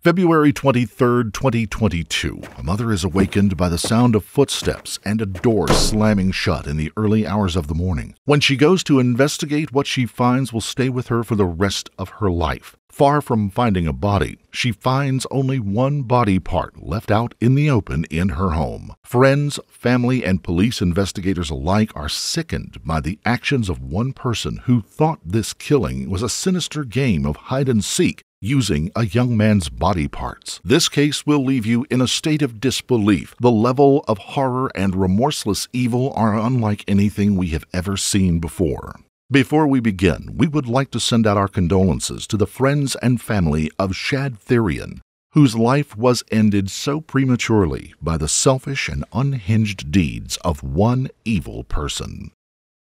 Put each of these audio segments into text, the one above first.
February 23rd, 2022. A mother is awakened by the sound of footsteps and a door slamming shut in the early hours of the morning. When she goes to investigate, what she finds will stay with her for the rest of her life. Far from finding a body, she finds only one body part left out in the open in her home. Friends, family, and police investigators alike are sickened by the actions of one person who thought this killing was a sinister game of hide-and-seek using a young man's body parts. This case will leave you in a state of disbelief. The level of horror and remorseless evil are unlike anything we have ever seen before. Before we begin, we would like to send out our condolences to the friends and family of Schabusiness, whose life was ended so prematurely by the selfish and unhinged deeds of one evil person.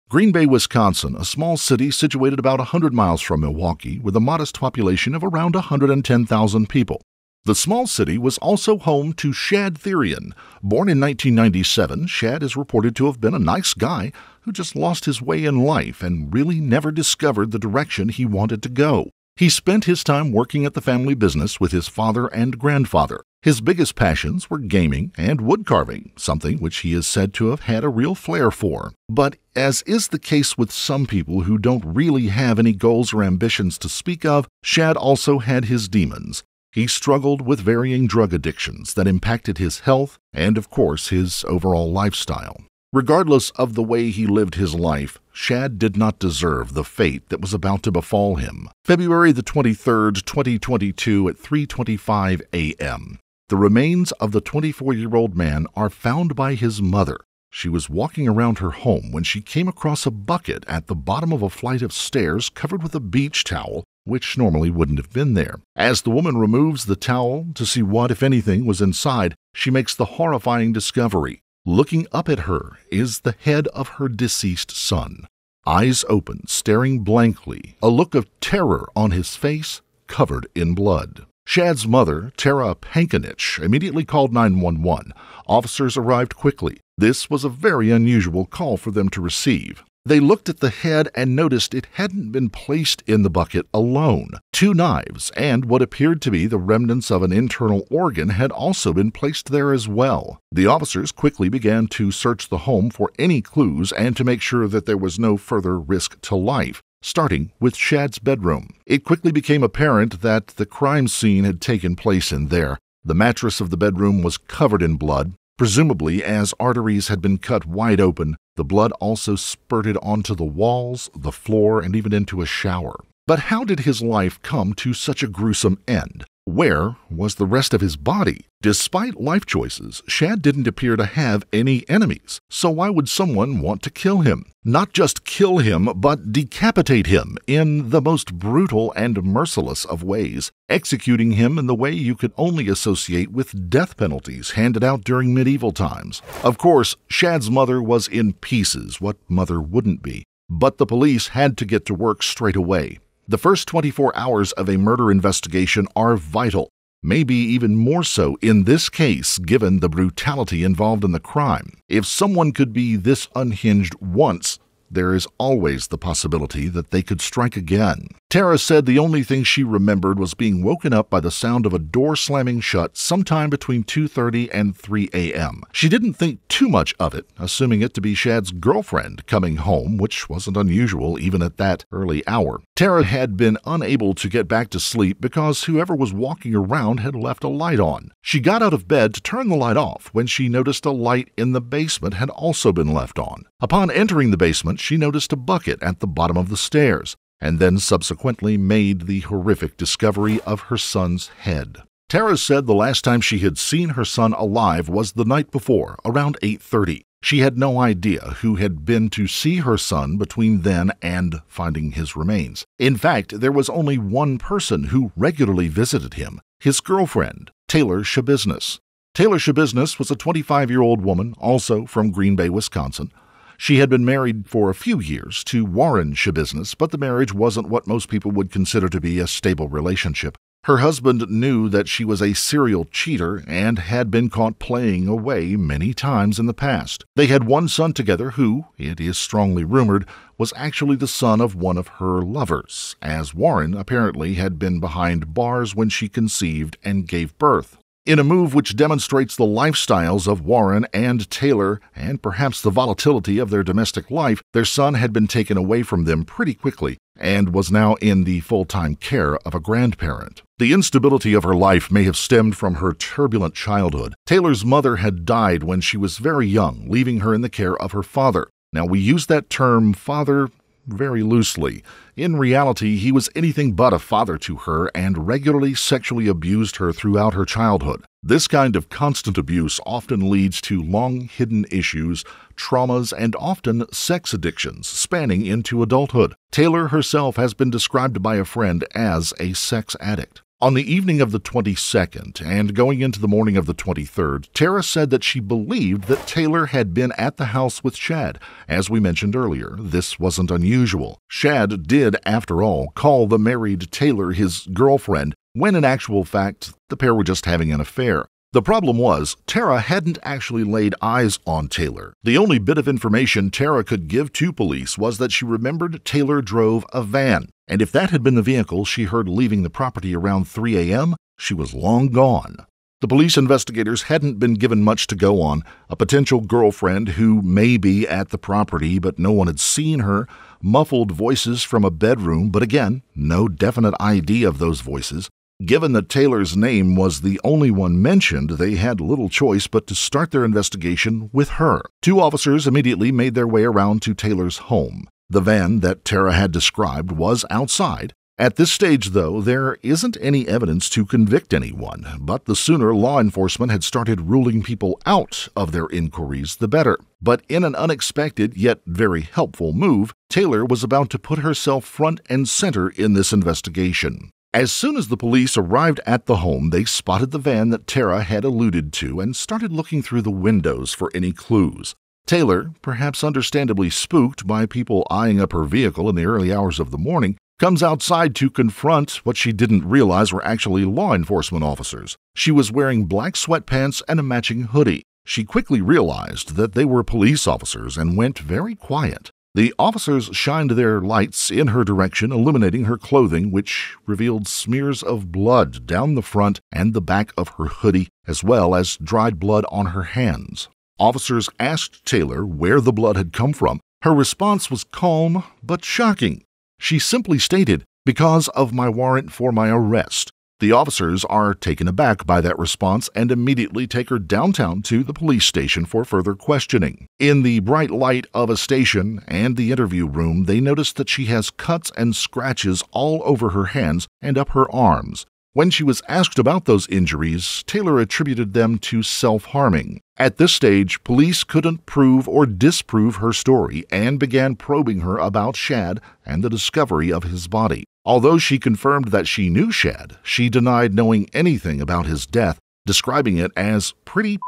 Green Bay, Wisconsin, a small city situated about 100 miles from Milwaukee with a modest population of around 110,000 people. The small city was also home to Shad Therian. Born in 1997, Shad is reported to have been a nice guy who just lost his way in life and really never discovered the direction he wanted to go. He spent his time working at the family business with his father and grandfather. His biggest passions were gaming and wood carving, something which he is said to have had a real flair for. But as is the case with some people who don't really have any goals or ambitions to speak of, Shad also had his demons. He struggled with varying drug addictions that impacted his health and, of course, his overall lifestyle. Regardless of the way he lived his life, Shad did not deserve the fate that was about to befall him. February the 23rd, 2022 at 3:25 a.m. The remains of the 24-year-old man are found by his mother. She was walking around her home when she came across a bucket at the bottom of a flight of stairs covered with a beach towel, which normally wouldn't have been there. As the woman removes the towel to see what, if anything, was inside, she makes the horrifying discovery. Looking up at her is the head of her deceased son. Eyes open, staring blankly, a look of terror on his face, covered in blood. Shad's mother, Tara Pankanich, immediately called 911. Officers arrived quickly. This was a very unusual call for them to receive. They looked at the head and noticed it hadn't been placed in the bucket alone. 2 knives and what appeared to be the remnants of an internal organ had also been placed there as well. The officers quickly began to search the home for any clues and to make sure that there was no further risk to life, starting with Shad's bedroom. It quickly became apparent that the crime scene had taken place in there. The mattress of the bedroom was covered in blood. Presumably, as arteries had been cut wide open, the blood also spurted onto the walls, the floor, and even into a shower. But how did his life come to such a gruesome end? Where was the rest of his body? Despite life choices, Shad didn't appear to have any enemies. So why would someone want to kill him? Not just kill him, but decapitate him in the most brutal and merciless of ways, executing him in the way you could only associate with death penalties handed out during medieval times. Of course, Shad's mother was in pieces. What mother wouldn't be? But the police had to get to work straight away. The first 24 hours of a murder investigation are vital, maybe even more so in this case given the brutality involved in the crime. If someone could be this unhinged once, there is always the possibility that they could strike again. Tara said the only thing she remembered was being woken up by the sound of a door slamming shut sometime between 2:30 and 3 a.m. She didn't think too much of it, assuming it to be Shad's girlfriend coming home, which wasn't unusual even at that early hour. Tara had been unable to get back to sleep because whoever was walking around had left a light on. She got out of bed to turn the light off when she noticed a light in the basement had also been left on. Upon entering the basement, she noticed a bucket at the bottom of the stairs, and then subsequently made the horrific discovery of her son's head. Tara said the last time she had seen her son alive was the night before, around 8:30. She had no idea who had been to see her son between then and finding his remains. In fact, there was only one person who regularly visited him, his girlfriend, Taylor Schabusiness. Taylor Schabusiness was a 25-year-old woman, also from Green Bay, Wisconsin. She had been married for a few years to Warren Schabusiness, but the marriage wasn't what most people would consider to be a stable relationship. Her husband knew that she was a serial cheater and had been caught playing away many times in the past. They had one son together who, it is strongly rumored, was actually the son of one of her lovers, as Warren apparently had been behind bars when she conceived and gave birth. In a move which demonstrates the lifestyles of Warren and Taylor, and perhaps the volatility of their domestic life, their son had been taken away from them pretty quickly and was now in the full-time care of a grandparent. The instability of her life may have stemmed from her turbulent childhood. Taylor's mother had died when she was very young, leaving her in the care of her father. Now, we use that term father very loosely. In reality, he was anything but a father to her and regularly sexually abused her throughout her childhood. This kind of constant abuse often leads to long-hidden issues, traumas, and often sex addictions spanning into adulthood. Taylor herself has been described by a friend as a sex addict. On the evening of the 22nd and going into the morning of the 23rd, Tara said that she believed that Taylor had been at the house with Shad. As we mentioned earlier, this wasn't unusual. Shad did, after all, call the married Taylor his girlfriend, when in actual fact, the pair were just having an affair. The problem was, Tara hadn't actually laid eyes on Taylor. The only bit of information Tara could give to police was that she remembered Taylor drove a van, and if that had been the vehicle she heard leaving the property around 3 a.m., she was long gone. The police investigators hadn't been given much to go on. A potential girlfriend who may be at the property, but no one had seen her, muffled voices from a bedroom, but again, no definite ID of those voices. Given that Taylor's name was the only one mentioned, they had little choice but to start their investigation with her. 2 officers immediately made their way around to Taylor's home. The van that Tara had described was outside. At this stage, though, there isn't any evidence to convict anyone, but the sooner law enforcement had started ruling people out of their inquiries, the better. But in an unexpected yet very helpful move, Taylor was about to put herself front and center in this investigation. As soon as the police arrived at the home, they spotted the van that Tara had alluded to and started looking through the windows for any clues. Taylor, perhaps understandably spooked by people eyeing up her vehicle in the early hours of the morning, comes outside to confront what she didn't realize were actually law enforcement officers. She was wearing black sweatpants and a matching hoodie. She quickly realized that they were police officers and went very quiet. The officers shined their lights in her direction, illuminating her clothing, which revealed smears of blood down the front and the back of her hoodie, as well as dried blood on her hands. Officers asked Taylor where the blood had come from. Her response was calm but shocking. She simply stated, "Because of my warrant for my arrest." The officers are taken aback by that response and immediately take her downtown to the police station for further questioning. In the bright light of a station and the interview room, they notice that she has cuts and scratches all over her hands and up her arms. When she was asked about those injuries, Taylor attributed them to self-harming. At this stage, police couldn't prove or disprove her story and began probing her about Shad and the discovery of his body. Although she confirmed that she knew Shad, she denied knowing anything about his death, describing it as pretty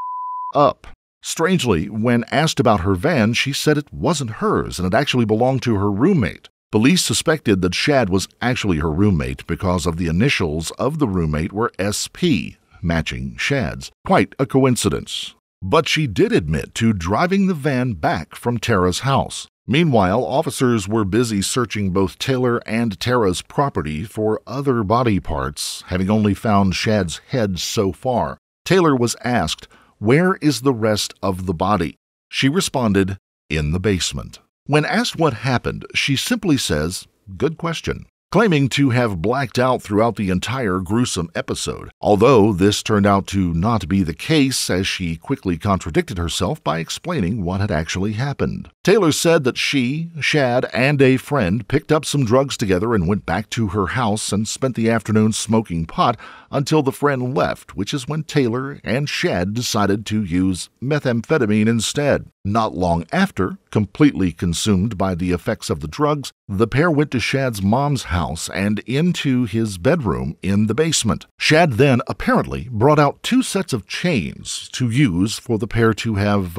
up. Strangely, when asked about her van, she said it wasn't hers and it actually belonged to her roommate. Police suspected that Shad was actually her roommate because of the initials of the roommate were SP, matching Shad's. Quite a coincidence. But she did admit to driving the van back from Tara's house. Meanwhile, officers were busy searching both Taylor and Tara's property for other body parts, having only found Shad's head so far. Taylor was asked, "Where is the rest of the body?" She responded, "In the basement." When asked what happened, she simply says, "Good question," claiming to have blacked out throughout the entire gruesome episode, although this turned out to not be the case as she quickly contradicted herself by explaining what had actually happened. Taylor said that she, Shad, and a friend picked up some drugs together and went back to her house and spent the afternoon smoking pot until the friend left, which is when Taylor and Shad decided to use methamphetamine instead. Not long after, completely consumed by the effects of the drugs, the pair went to Shad's mom's house and into his bedroom in the basement. Shad then apparently brought out 2 sets of chains to use for the pair to have,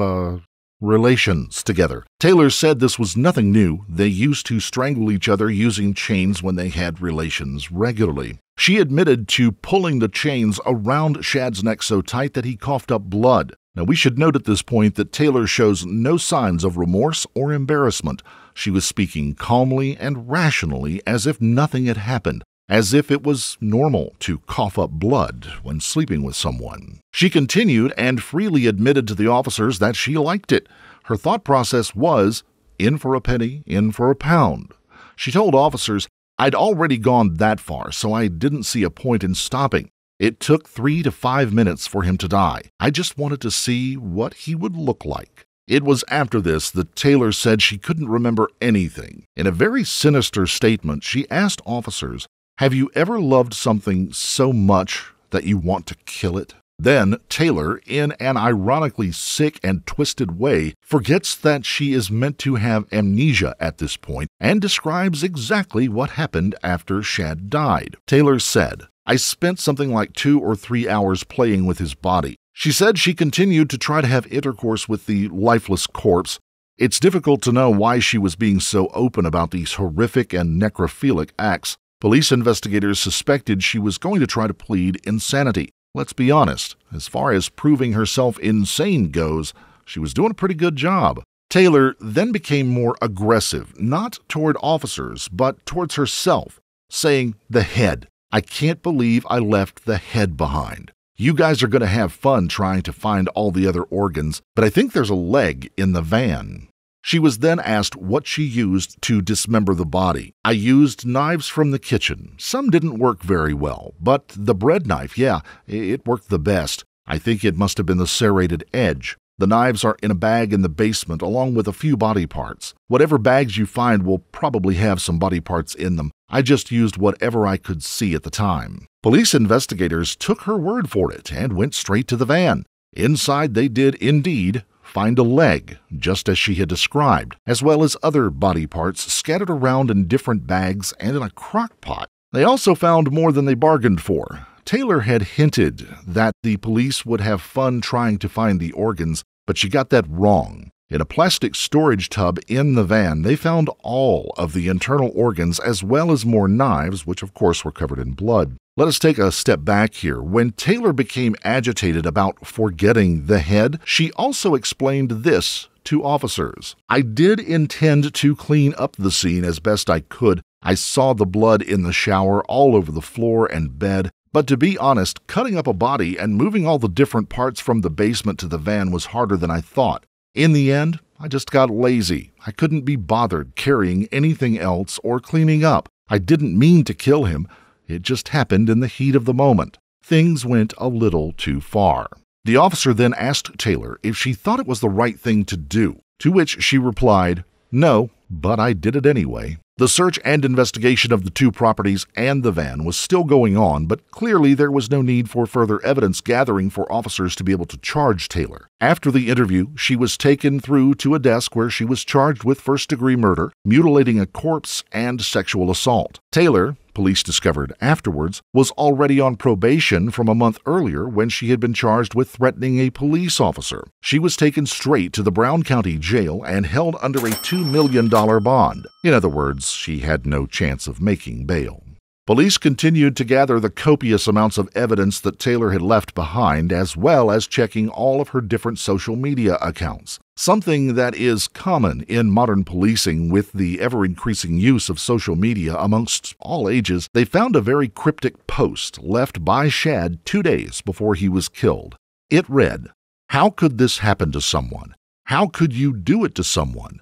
relations together. Taylor said this was nothing new. They used to strangle each other using chains when they had relations regularly. She admitted to pulling the chains around Shad's neck so tight that he coughed up blood. Now, we should note at this point that Taylor shows no signs of remorse or embarrassment. She was speaking calmly and rationally as if nothing had happened, as if it was normal to cough up blood when sleeping with someone. She continued and freely admitted to the officers that she liked it. Her thought process was, in for a penny, in for a pound. She told officers, "I'd already gone that far, so I didn't see a point in stopping. It took 3 to 5 minutes for him to die. I just wanted to see what he would look like." It was after this that Taylor said she couldn't remember anything. In a very sinister statement, she asked officers, "Have you ever loved something so much that you want to kill it?" Then Taylor, in an ironically sick and twisted way, forgets that she is meant to have amnesia at this point and describes exactly what happened after Shad died. Taylor said, "I spent something like 2 or 3 hours playing with his body." She said she continued to try to have intercourse with the lifeless corpse. It's difficult to know why she was being so open about these horrific and necrophilic acts. Police investigators suspected she was going to try to plead insanity. Let's be honest, as far as proving herself insane goes, she was doing a pretty good job. Taylor then became more aggressive, not toward officers, but towards herself, saying, "The head. I can't believe I left the head behind. You guys are going to have fun trying to find all the other organs, but I think there's a leg in the van." She was then asked what she used to dismember the body. "I used knives from the kitchen. Some didn't work very well, but the bread knife, yeah, it worked the best. I think it must have been the serrated edge. The knives are in a bag in the basement along with a few body parts. Whatever bags you find will probably have some body parts in them. I just used whatever I could see at the time." Police investigators took her word for it and went straight to the van. Inside they did indeed find a leg, just as she had described, as well as other body parts scattered around in different bags and in a crock pot. They also found more than they bargained for. Taylor had hinted that the police would have fun trying to find the organs, but she got that wrong. In a plastic storage tub in the van, they found all of the internal organs as well as more knives, which of course were covered in blood. Let us take a step back here. When Taylor became agitated about forgetting the head, she also explained this to officers. "I did intend to clean up the scene as best I could. I saw the blood in the shower all over the floor and bed. But to be honest, cutting up a body and moving all the different parts from the basement to the van was harder than I thought. In the end, I just got lazy. I couldn't be bothered carrying anything else or cleaning up. I didn't mean to kill him. It just happened in the heat of the moment. Things went a little too far." The officer then asked Taylor if she thought it was the right thing to do, to which she replied, "No, but I did it anyway." The search and investigation of the 2 properties and the van was still going on, but clearly there was no need for further evidence gathering for officers to be able to charge Taylor. After the interview, she was taken through to a desk where she was charged with first-degree murder, mutilating a corpse, and sexual assault. Taylor, police discovered afterwards, was already on probation from a month earlier when she had been charged with threatening a police officer. She was taken straight to the Brown County Jail and held under a $2 million bond. In other words, she had no chance of making bail. Police continued to gather the copious amounts of evidence that Taylor had left behind, as well as checking all of her different social media accounts. Something that is common in modern policing with the ever-increasing use of social media amongst all ages. They found a very cryptic post left by Shad 2 days before he was killed. It read, "How could this happen to someone? How could you do it to someone?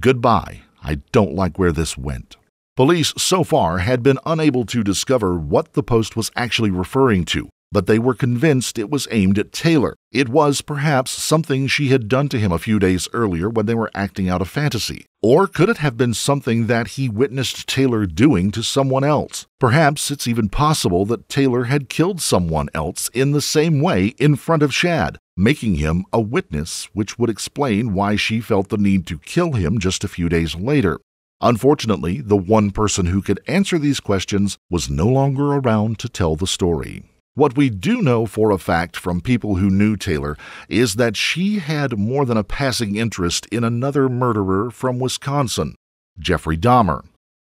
Goodbye. I don't like where this went." Police so far had been unable to discover what the post was actually referring to, but they were convinced it was aimed at Taylor. It was perhaps something she had done to him a few days earlier when they were acting out a fantasy. Or could it have been something that he witnessed Taylor doing to someone else? Perhaps it's even possible that Taylor had killed someone else in the same way in front of Shad, making him a witness, which would explain why she felt the need to kill him just a few days later. Unfortunately, the one person who could answer these questions was no longer around to tell the story. What we do know for a fact from people who knew Taylor is that she had more than a passing interest in another murderer from Wisconsin, Jeffrey Dahmer.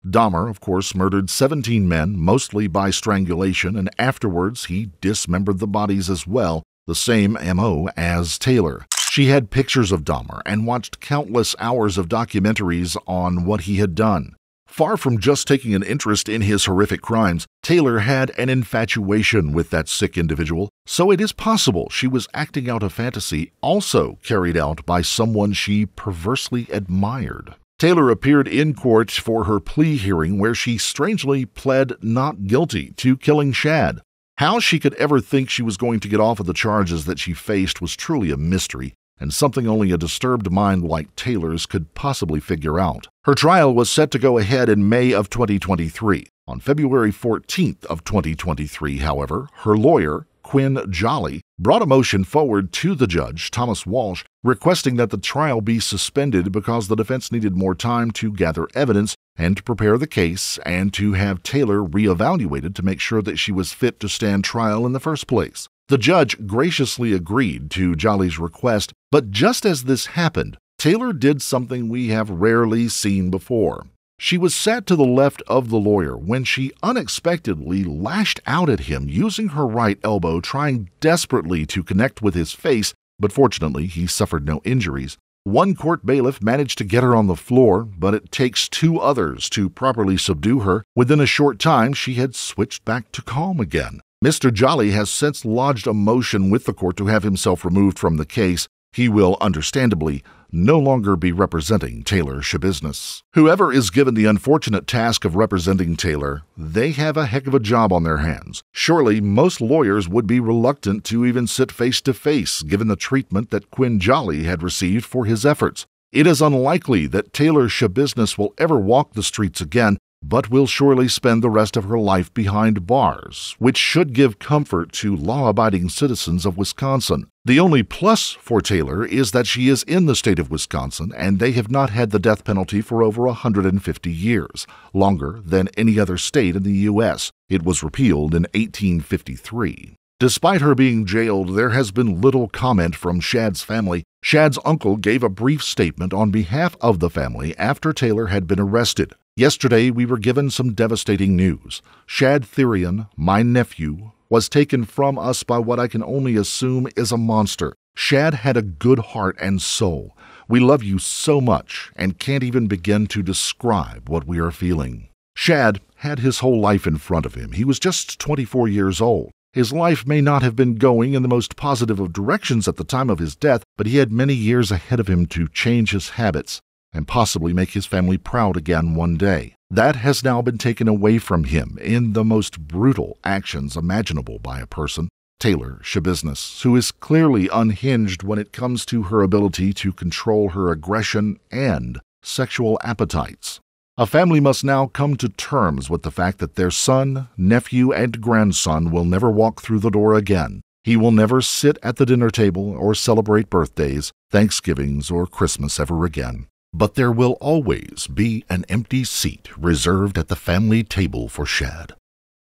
Dahmer, of course, murdered 17 men, mostly by strangulation, and afterwards he dismembered the bodies as well, the same MO as Taylor. She had pictures of Dahmer and watched countless hours of documentaries on what he had done. Far from just taking an interest in his horrific crimes, Taylor had an infatuation with that sick individual, so it is possible she was acting out a fantasy also carried out by someone she perversely admired. Taylor appeared in court for her plea hearing where she strangely pled not guilty to killing Shad. How she could ever think she was going to get off of the charges that she faced was truly a mystery, and something only a disturbed mind like Taylor's could possibly figure out. Her trial was set to go ahead in May of 2023. On February 14th of 2023, however, her lawyer, Quinn Jolly, brought a motion forward to the judge, Thomas Walsh, requesting that the trial be suspended because the defense needed more time to gather evidence and to prepare the case and to have Taylor reevaluated to make sure that she was fit to stand trial in the first place. The judge graciously agreed to Jolly's request, but just as this happened, Taylor did something we have rarely seen before. She was sat to the left of the lawyer when she unexpectedly lashed out at him using her right elbow, trying desperately to connect with his face, but fortunately he suffered no injuries. One court bailiff managed to get her on the floor, but it takes two others to properly subdue her. Within a short time, she had switched back to calm again. Mr. Jolly has since lodged a motion with the court to have himself removed from the case. He will, understandably, no longer be representing Taylor Schabusiness. Whoever is given the unfortunate task of representing Taylor, they have a heck of a job on their hands. Surely most lawyers would be reluctant to even sit face-to-face given the treatment that Quinn Jolly had received for his efforts. It is unlikely that Taylor Schabusiness will ever walk the streets again, but will surely spend the rest of her life behind bars, which should give comfort to law-abiding citizens of Wisconsin. The only plus for Taylor is that she is in the state of Wisconsin, and they have not had the death penalty for over 150 years, longer than any other state in the U.S. It was repealed in 1853. Despite her being jailed, there has been little comment from Shad's family. Shad's uncle gave a brief statement on behalf of the family after Taylor had been arrested. Yesterday, we were given some devastating news. Shad Therian, my nephew, was taken from us by what I can only assume is a monster. Shad had a good heart and soul. We love you so much and can't even begin to describe what we are feeling. Shad had his whole life in front of him. He was just 24 years old. His life may not have been going in the most positive of directions at the time of his death, but he had many years ahead of him to change his habits and possibly make his family proud again one day. That has now been taken away from him in the most brutal actions imaginable by a person, Taylor Schabusiness, who is clearly unhinged when it comes to her ability to control her aggression and sexual appetites. A family must now come to terms with the fact that their son, nephew, and grandson will never walk through the door again. He will never sit at the dinner table or celebrate birthdays, Thanksgivings, or Christmas ever again. But there will always be an empty seat reserved at the family table for Shad.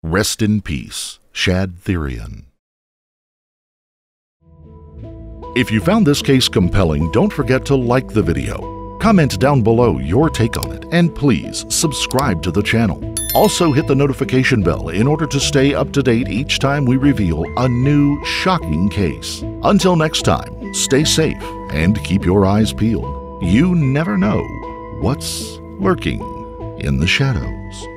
Rest in peace, Shad Therian. If you found this case compelling, don't forget to like the video. Comment down below your take on it, and please subscribe to the channel. Also hit the notification bell in order to stay up to date each time we reveal a new shocking case. Until next time, stay safe and keep your eyes peeled. You never know what's lurking in the shadows.